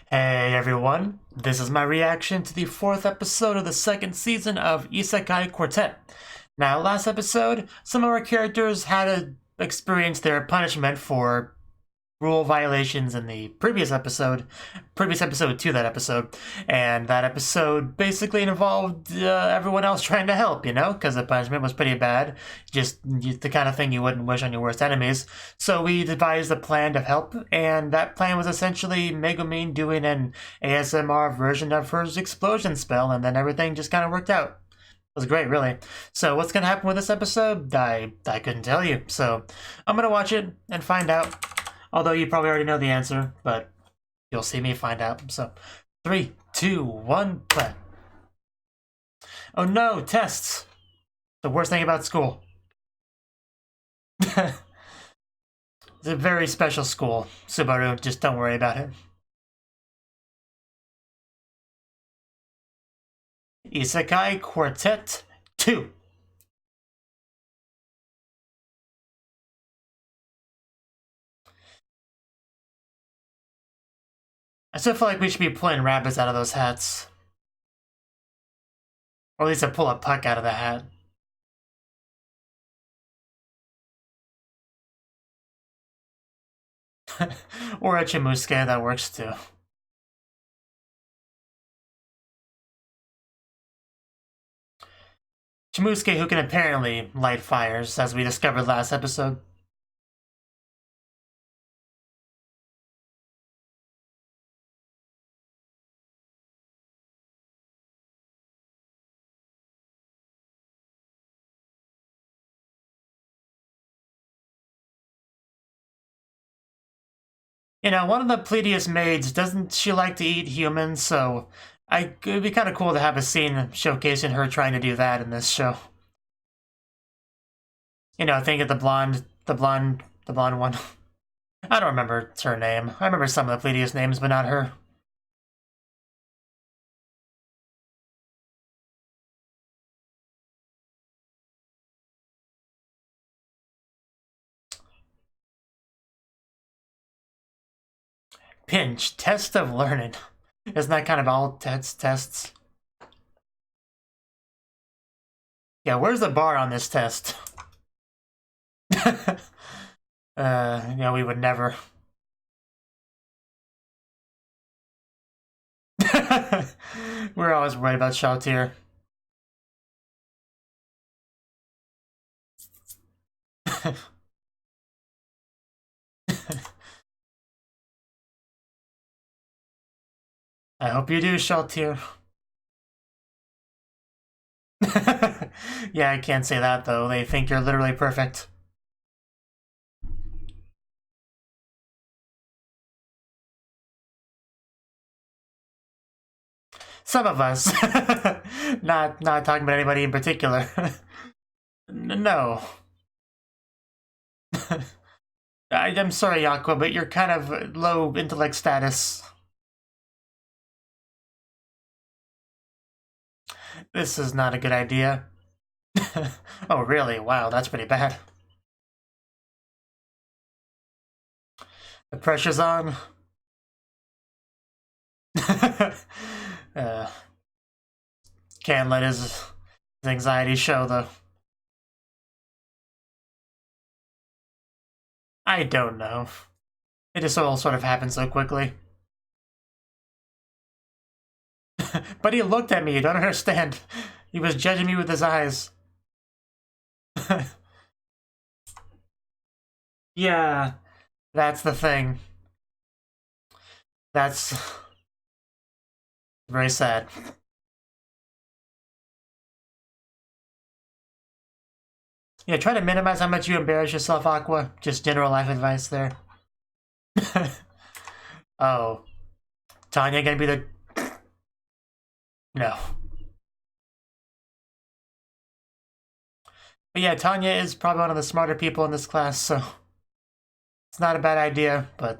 Hey everyone, this is my reaction to the 4th episode of the 2nd season of Isekai Quartet. Now, last episode, some of our characters had to experience their punishment for rule violations in the previous episode to that episode, and that episode basically involved everyone else trying to help, because the punishment was pretty bad, just the kind of thing you wouldn't wish on your worst enemies. So we devised a plan to help, and that plan was essentially Megumin doing an ASMR version of her explosion spell, and then everything just kind of worked out. It was great, really. So what's going to happen with this episode? I couldn't tell you, so I'm going to watch it and find out. Although you probably already know the answer, but you'll see me find out. So, 3, 2, 1, play. Oh no, tests! The worst thing about school. It's a very special school, Subaru, just don't worry about it. Isekai Quartet 2. I still feel like we should be pulling rabbits out of those hats. Or at least I pull a puck out of the hat. Or a Chimusuke, that works too. Chimusuke, who can apparently light fires, as we discovered last episode. One of the Pleiadius maids, doesn't she like to eat humans? So it'd be kind of cool to have a scene showcasing her trying to do that in this show. Think of the blonde one. I don't remember her name. I remember some of the Pleiadius names, but not her. Pinch, test of learning. Isn't that kind of all tests? Yeah, where's the bar on this test? We would never. We're always worried about Shoutir. I hope you do, Shoutir. Yeah, I can't say that though. They think you're literally perfect. Some of us. Not talking about anybody in particular. No. I'm sorry, Aqua, but you're kind of low intellect status. This is not a good idea. Oh, really? Wow, that's pretty bad. The pressure's on. Can't let his anxiety show, though. I don't know. It just all sort of happened so quickly. But he looked at me, you don't understand. He was judging me with his eyes. Yeah, that's the thing. That's very sad. Yeah, try to minimize how much you embarrass yourself, Aqua. Just general life advice there. Oh. Tanya gonna be the... No. But yeah, Tanya is probably one of the smarter people in this class, so... It's not a bad idea, but...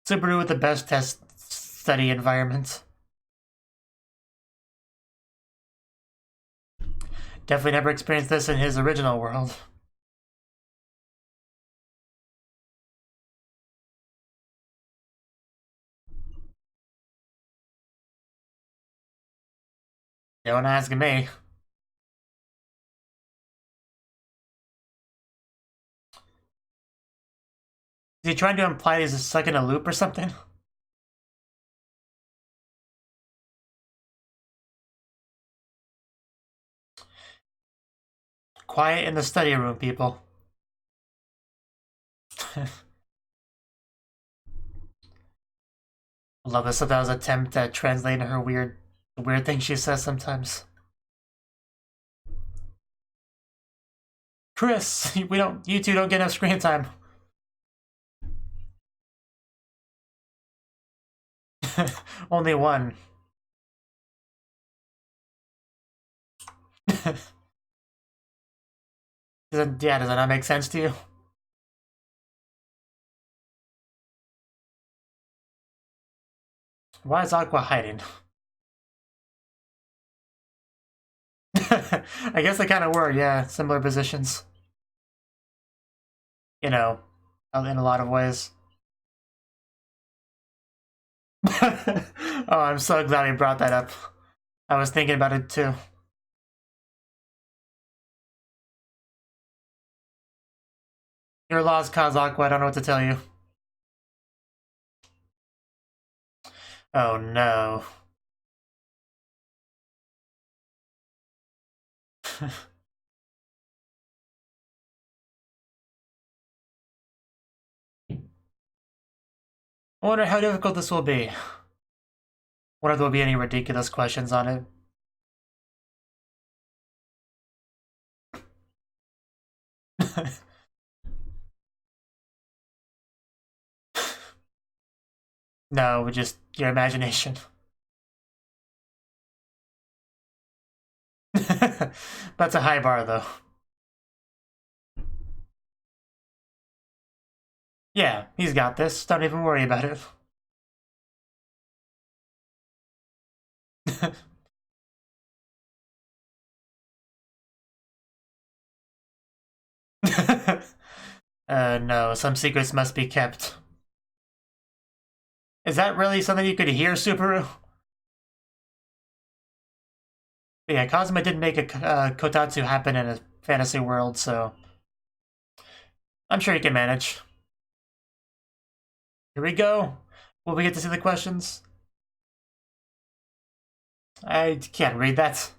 Subaru with the best test study environment. definitely never experienced this in his original world. Don't ask me. Is he trying to imply he's stuck in a loop or something? Quiet in the study room, people. Love this Adele's attempt at translating her weird things she says sometimes. Chris, you two don't get enough screen time. Only one. Does that not make sense to you? Why is Aqua hiding? I guess they kind of were, yeah, similar positions. You know, in a lot of ways. Oh, I'm so glad you brought that up. I was thinking about it too. Your laws cause Aqua, I don't know what to tell you. Oh no. I wonder how difficult this will be. Wonder if there will be any ridiculous questions on it. No, just your imagination. That's a high bar, though. Yeah, he's got this. Don't even worry about it. No, some secrets must be kept. Is that really something you could hear, Subaru? But yeah, Kazuma did make a Kotatsu happen in a fantasy world, so I'm sure he can manage. Here we go. Will we get to see the questions? I can't read that.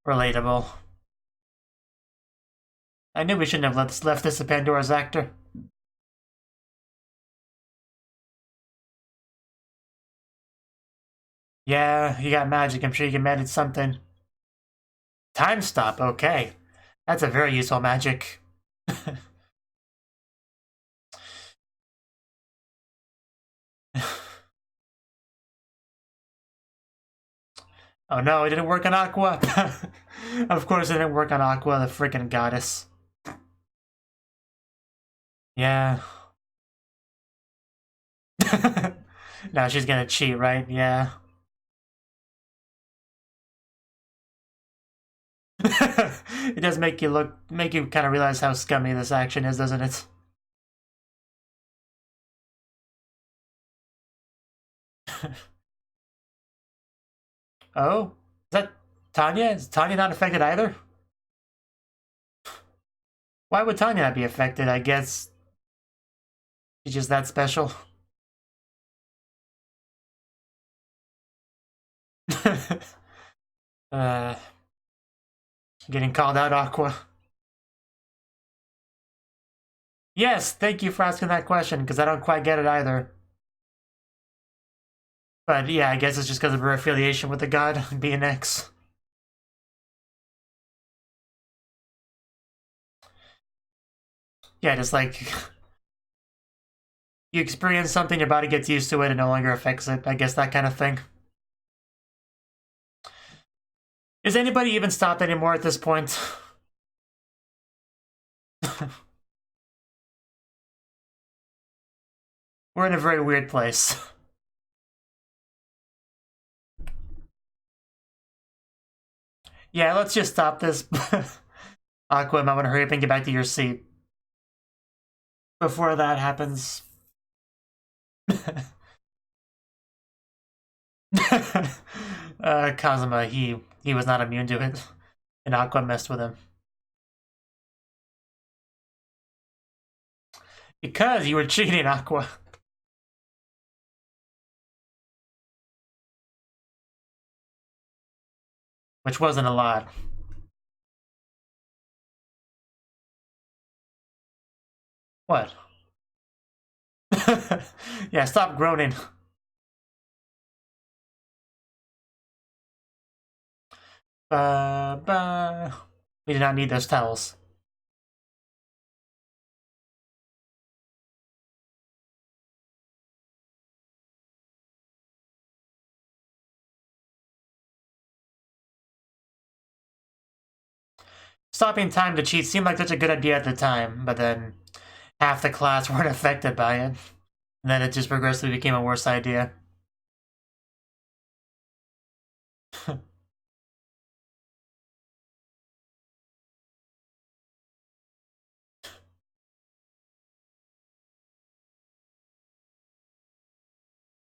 Relatable. I knew we shouldn't have left this to Pandora's actor. Yeah, you got magic. I'm sure you can manage something. Time stop, okay. That's a very useful magic. Oh no, it didn't work on Aqua. Of course it didn't work on Aqua, the freaking goddess. Yeah. Now she's gonna cheat, right? Yeah. It does make you kind of realize how scummy this action is, doesn't it? Oh? Is that Tanya? Is Tanya not affected either? Why would Tanya not be affected? I guess she's just that special. Getting called out, Aqua. Yes, thank you for asking that question, because I don't quite get it either. But yeah, I guess it's just because of her affiliation with the god, being X. Yeah, just like you experience something, your body gets used to it and no longer affects it. I guess that kind of thing. Is anybody even stopped anymore at this point? We're in a very weird place. Yeah, let's just stop this. Aqua, I want to hurry up and get back to your seat. Before that happens. Kazuma, he was not immune to it. And Aqua messed with him. Because you were cheating, Aqua. Which wasn't a lot. What? Yeah, stop groaning. We do not need those towels. Stopping time to cheat seemed like such a good idea at the time, but then half the class weren't affected by it. And then it just progressively became a worse idea.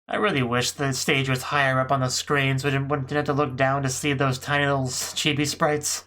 I really wish the stage was higher up on the screen so I wouldn't have to look down to see those tiny little chibi sprites.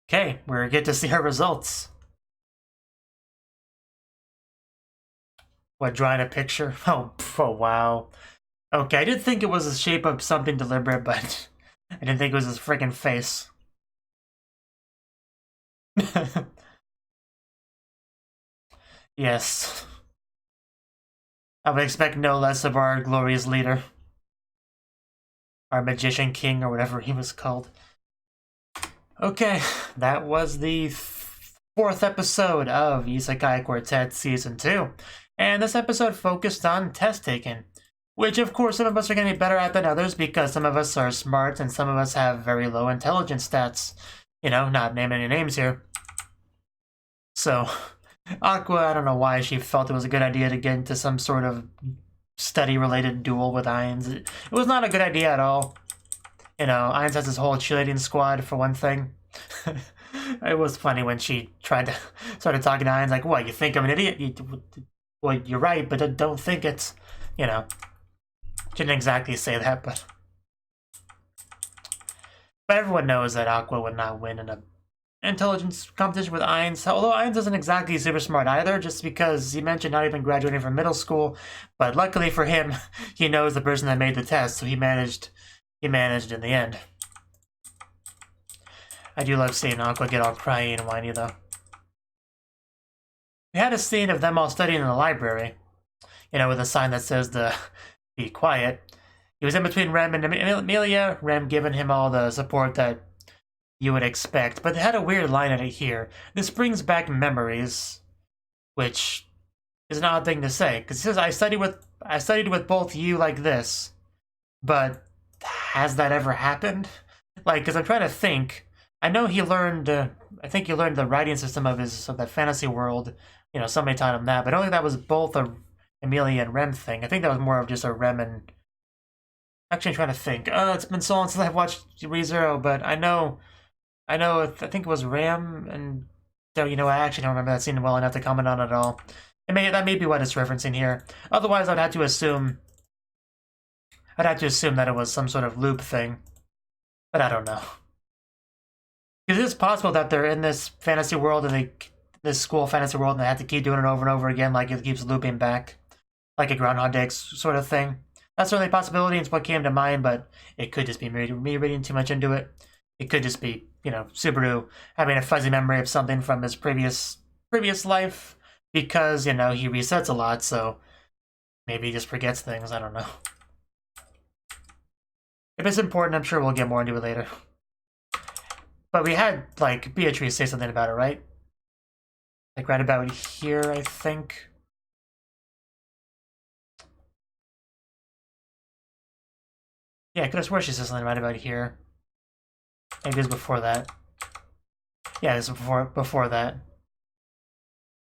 Okay, we get to see our results. What, drawing a picture? Oh, wow. Okay, I did think it was the shape of something deliberate, but I didn't think it was his freaking face. Yes. I would expect no less of our glorious leader. Our magician king, or whatever he was called. Okay, that was the 4th episode of Isekai Quartet Season 2. And this episode focused on test taking, which of course some of us are going to be better at than others because some of us are smart and some of us have very low intelligence stats. You know, not naming any names here. So, Aqua, I don't know why she felt it was a good idea to get into some sort of study-related duel with Ainz. It was not a good idea at all. You know, Ainz has his whole cheerleading squad, for one thing. It was funny when she started talking to Ainz, like, what, you think I'm an idiot? Well, you're right, but don't think it's, you know. She didn't exactly say that, but everyone knows that Aqua would not win in a intelligence competition with Ainz. Although Ainz isn't exactly super smart either, just because he mentioned not even graduating from middle school. But luckily for him, he knows the person that made the test, so he managed in the end. I do love seeing Aqua get all cryy and whiny, though. We had a scene of them all studying in the library, you know, with a sign that says to be quiet. He was in between Rem and Amelia, Rem giving him all the support that you would expect, but they had a weird line in it here. This brings back memories, which is an odd thing to say, because it says, I studied with both you like this, but has that ever happened? Like, because I'm trying to think. I know he learned, I think he learned the writing system of that fantasy world. You know, somebody taught him that, but I don't think that was both a Amelia and Rem thing. I think that was more of just a Rem and... Actually, I'm trying to think. It's been so long since I've watched ReZero, but I think it was Ram, and so, you know, I actually don't remember that scene well enough to comment on it at all. That may be what it's referencing here. Otherwise, I'd have to assume that it was some sort of loop thing, but I don't know. Because it is possible that they're in this fantasy world and this school fantasy world, and they have to keep doing it over and over again, like it keeps looping back, like a Groundhog Day sort of thing. That's certainly a possibility. It's what came to mind, but it could just be me reading too much into it. It could just be, you know, Subaru having a fuzzy memory of something from his previous life because, you know, he resets a lot, so Maybe he just forgets things, I don't know. If it's important, I'm sure we'll get more into it later. But we had, like, Beatrice say something about it, right? Like, right about here, I think. Yeah, I could have sworn she said something right about here. Maybe it was before that. Yeah, it's before that.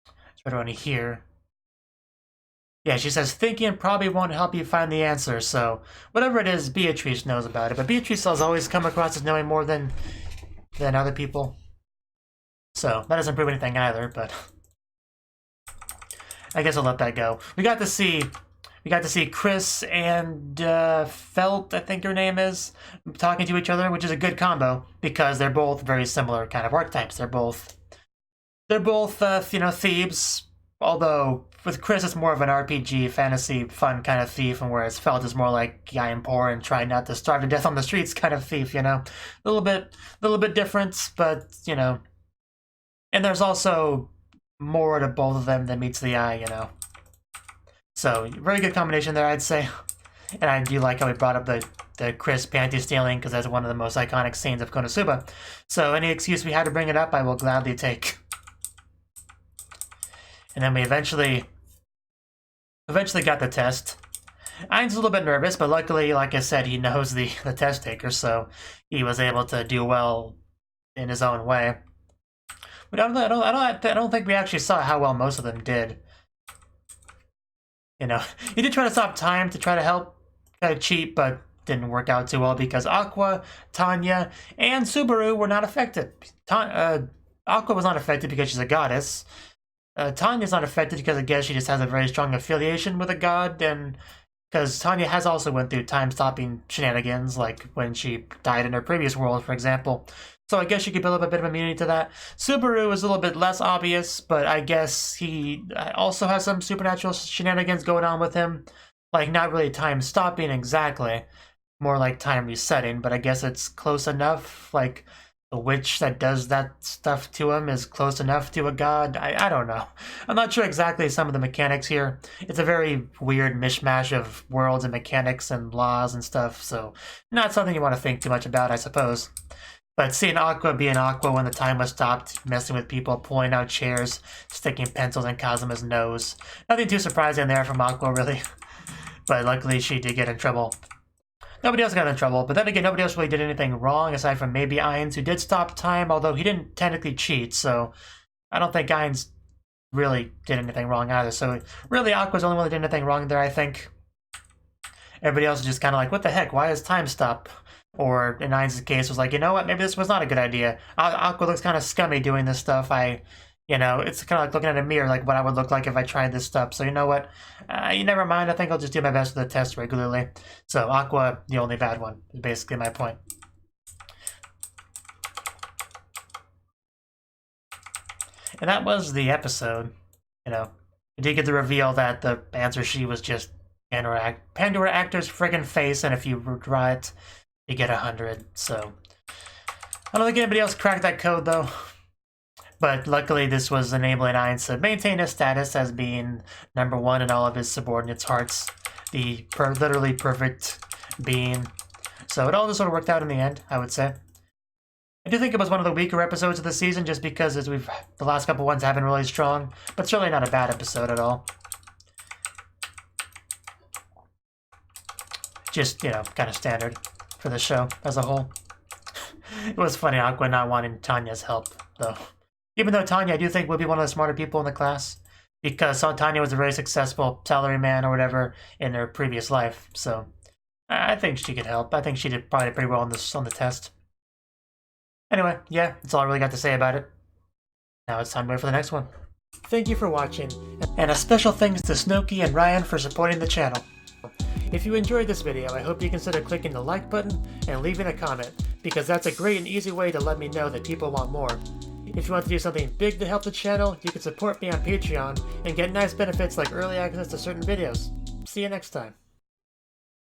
It's right around here. Yeah, she says, thinking probably won't help you find the answer, so whatever it is, Beatrice knows about it. But Beatrice has always come across as knowing more than other people. So, that doesn't prove anything either, but I guess I'll let that go. We got to see Chris and Felt, I think her name is, talking to each other, which is a good combo because they're both very similar kind of archetypes. They're both thieves. Although with Chris, it's more of an RPG, fantasy, fun kind of thief, and whereas Felt is more like I am poor and try not to starve to death on the streets kind of thief. A little bit different, but And there's also more to both of them than meets the eye. So, very good combination there, I'd say. And I do like how we brought up the Chris panty stealing, because that's one of the most iconic scenes of Konosuba. So, any excuse we had to bring it up, I will gladly take. And then we eventually got the test. Ain's a little bit nervous, but luckily, like I said, he knows the test taker, so he was able to do well in his own way. But I don't think we actually saw how well most of them did. He did try to stop time to try to help cheat, but didn't work out too well because Aqua, Tanya, and Subaru were not affected. Aqua was not affected because she's a goddess. Tanya's not affected because I guess she just has a very strong affiliation with a god, and because Tanya has also went through time-stopping shenanigans, like when she died in her previous world, for example. So I guess she could build up a bit of immunity to that. Subaru is a little bit less obvious, but I guess he also has some supernatural shenanigans going on with him. Like, not really time-stopping exactly, more like time resetting, but I guess it's close enough. Like, the witch that does that stuff to him is close enough to a god. I don't know. I'm not sure exactly some of the mechanics here. It's a very weird mishmash of worlds and mechanics and laws and stuff, so not something you want to think too much about, I suppose. But seeing Aqua being Aqua when the time was stopped, messing with people, pulling out chairs, sticking pencils in Kazuma's nose. Nothing too surprising there from Aqua, really. But luckily she did get in trouble. Nobody else got in trouble, but then again, nobody else really did anything wrong, aside from maybe Ainz, who did stop time, although he didn't technically cheat, so I don't think Ainz really did anything wrong either. So really, Aqua's the only one that did anything wrong there, I think. Everybody else is just kind of like, what the heck, why is time stop? Or in Ainz's case, was like, you know what, maybe this was not a good idea. Aqua looks kind of scummy doing this stuff. It's kind of like looking at a mirror, like what I would look like if I tried this stuff. So you know what? You never mind. I think I'll just do my best with the test regularly. So Aqua, the only bad one, is basically my point. And that was the episode. We did get the reveal that the answer sheet was just Pandora Actor's friggin' face, and if you draw it, you get 100. So I don't think anybody else cracked that code, though. But luckily, this was enabling Ainz to maintain his status as being #1 in all of his subordinates' hearts. The literally perfect being. So it all just sort of worked out in the end, I would say. I do think it was one of the weaker episodes of the season, just because the last couple ones have been really strong. But certainly not a bad episode at all. Just, kind of standard for the show as a whole. It was funny, Aqua not wanting Tanya's help, though. Even though Tanya, I do think, would be one of the smarter people in the class, because Tanya was a very successful salaryman or whatever in her previous life, so I think she could help. I think she did probably pretty well on the test. Anyway, yeah, that's all I really got to say about it. Now it's time to wait for the next one. Thank you for watching, and a special thanks to Cnouki and Ryan for supporting the channel. If you enjoyed this video, I hope you consider clicking the like button and leaving a comment, because that's a great and easy way to let me know that people want more. If you want to do something big to help the channel, you can support me on Patreon and get nice benefits like early access to certain videos. See you next time.